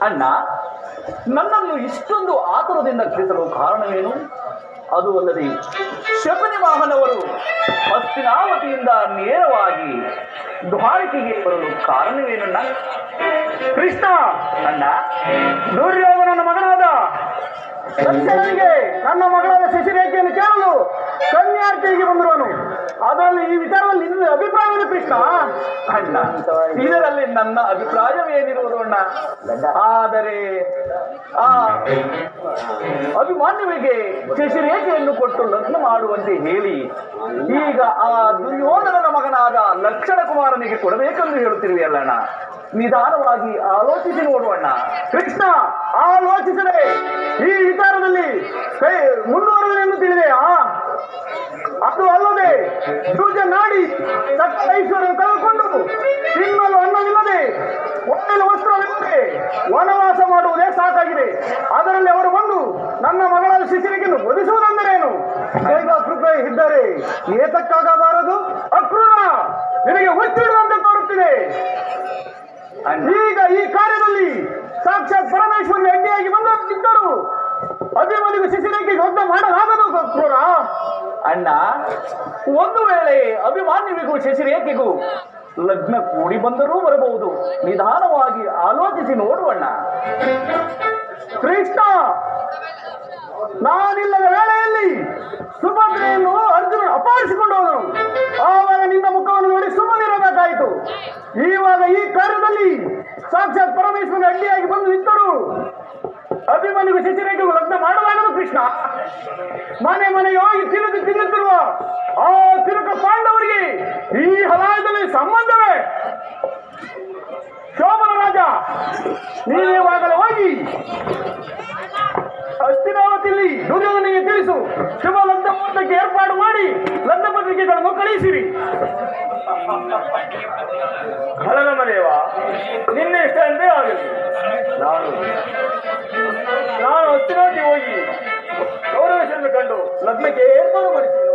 ಅಣ್ಣ, ನನ್ನನ್ನು ಇಷ್ಟೊಂದು ಆತುರದಿಂದ ತಿಳಿಸಲು ಕಾರಣವೇನು? ಅದು ಅಲ್ಲದೆ ಶಕುನಿ ವಾಹನವರು ಹಸ್ತಿನಾವತಿಯಿಂದ ನೇರವಾಗಿ ದ್ವಾರಕೆಗೆ ಬರಲು ಕಾರಣವೇನಣ್ಣ? ಕೃಷ್ಣ, ಅಣ್ಣ, ದುರ್ಯೋಧನನ ಮಗನಾದ ದಕ್ಷನಿಗೆ ನನ್ನ ಮಗಳಾದ ಶಶಿರೇಖೆಯನ್ನು ಕೇಳಲು ಕನ್ಯಾರ್ತಿಗೆ ಬಂದಿರುವನು. ಅದರಲ್ಲಿ ಈ ವಿಚಾರದಲ್ಲಿ ನಿನ್ನ ಅಭಿಪ್ರಾಯವೇನು ಕೃಷ್ಣ? ಅಣ್ಣ, ಇದರಲ್ಲಿ ನನ್ನ ಅಭಿಪ್ರಾಯವೇನಿರುವುದು ಅಣ್ಣ? ಆದರೆ ಆ ಅಭಿಮಾನ್ಯುವಿಗೆ ಶಶಿರೇಖೆಯನ್ನು ಕೊಟ್ಟು ಲಗ್ನ ಮಾಡುವಂತೆ ಹೇಳಿ ಈಗ ಆ ದುರ್ಯೋಧನನ ಮಗನಾದ ಲಕ್ಷಣ ಕುಮಾರನಿಗೆ ಕೊಡಬೇಕೆಂದು ಹೇಳುತ್ತಿರುವೆಯಲ್ಲಣ್ಣ. ನಿಧಾನವಾಗಿ ಆಲೋಚಿಸಿ ನೋಡುವಣ್ಣ. ಕೃಷ್ಣ, ಆಲೋಚಿಸದೆ ಈ ವಿಚಾರದಲ್ಲಿ ಮುಂದುವರೆದನೆಂದು ತಿಳಿದೆಯಾ? ಅದು ಅಲ್ಲದೆ ಜೂಜ ನಾಡಿ ಸಕಲ ಐಶ್ವರ್ಯ ಕಳೆದುಕೊಂಡು ತಿನ್ನಲು ಅನ್ನವಿಲ್ಲದೆ ಒಳ್ಳೆಯ ವಸ್ತ್ರವಿಲ್ಲದೆ ವನವಾಸ ಮಾಡುವುದೇ ಸಾಕಾಗಿದೆ. ಅದರಲ್ಲಿ ಅವರು ಬಂದು ನನ್ನ ಮಗಳಾದ ಶಿಶಿರಿಗೆಯನ್ನು ಒದಿಸುವುದೆಂದರೇನು? ಬೇಗ ಕೃಪೆ ಇದ್ದರೆ ಏತಕ್ಕಾಗಬಾರದು? ಅಕ್ರೂರ, ನಿನಗೆ ಹುಚ್ಚಿಡುವಂತೆ ತೋರುತ್ತಿದೆ. ಈಗ ಈ ಕಾರ್ಯದಲ್ಲಿ ಸಾಕ್ಷಾತ್ ಪರಮೇಶ್ವರನ ಅಡ್ಡಿಯಾಗಿ ಬಂದಿದ್ದರು ಅಭಿಮನ್ಯುವಿಗೆ ಶಿಶಿರೇಖೆಗೆ ಯುದ್ಧ ಮಾಡಲಾಗದು ಕ್ರೂರ. ಅಣ್ಣ, ಒಂದು ವೇಳೆ ಅಭಿಮಾನ್ಯುವಿಗೂ ಶಶಿರೇಖೆಗೂ ಲಗ್ನ ಕೂಡಿ ಬಂದರೂ ಬರಬಹುದು. ನಿಧಾನವಾಗಿ ಆಲೋಚಿಸಿ ನೋಡುವಣ್ಣ. ಕೃಷ್ಣ, ನಾನಿಲ್ಲದ ವೇಳೆಯಲ್ಲಿ ಸುಭದ್ರೆಯನ್ನು ಅರ್ಜುನ ಅಪಹರಿಸಿಕೊಂಡು ಹೋದನು. ಆವಾಗ ನಿನ್ನ ಮುಖವನ್ನು ನೋಡಿ ಸುಮ್ಮನಿರಬೇಕಾಯಿತು. ಇವಾಗ ಈ ಕಾರ್ಯದಲ್ಲಿ ಸಾಕ್ಷಾತ್ ಪರಮೇಶ್ವರನ ಅಡ್ಡಿಯಾಗಿ ಬಂದು ನಿಂತರು ಅಭಿಮನ್ಯುವಿಗೆ ಶಶಿರೇಖೆಗೂ ಲಗ್ನ ಮಾಡಲಾಗದು ಕೃಷ್ಣ. ಮನೆ ಮನೆಗೆ ಹೋಗಿ ತಿನ್ನುತ್ತಿರುವ ಆ ತಿರುಕ ಪಾಂಡವರಿಗೆ ಈ ಹಲಾಯದಲ್ಲಿ ಸಂಬಂಧವೇ? ಶೋಭನ ರಾಜ, ನೀವಿವಾಗಲೇ ಹೋಗಿ ಹಸ್ತಿನಾವತಿಯಲ್ಲಿ ದುರ್ಯೋಧನಿಗೆ ತಿಳಿಸು. ಶುಭ ಲಗ್ನ ಮುಹೂರ್ತಕ್ಕೆ ಏರ್ಪಾಡು ಮಾಡಿ ಲಗ್ನ ಪತ್ರಿಕೆಗಳನ್ನು ಕಳುಹಿಸಿರಿ. ದೇವ, ನಿನ್ನ ಇಷ್ಟ ಎಂದೇ ಆಗಲಿ. ನಾನು ಹಸ್ತಿನಾವತಿ ಹೋಗಿ ಗೌರವೇಶನ್ನು ಕಂಡು ಲಗ್ನಕ್ಕೆ ಏರ್ಪಾಡು ಮಾಡಿಸಿದೆ.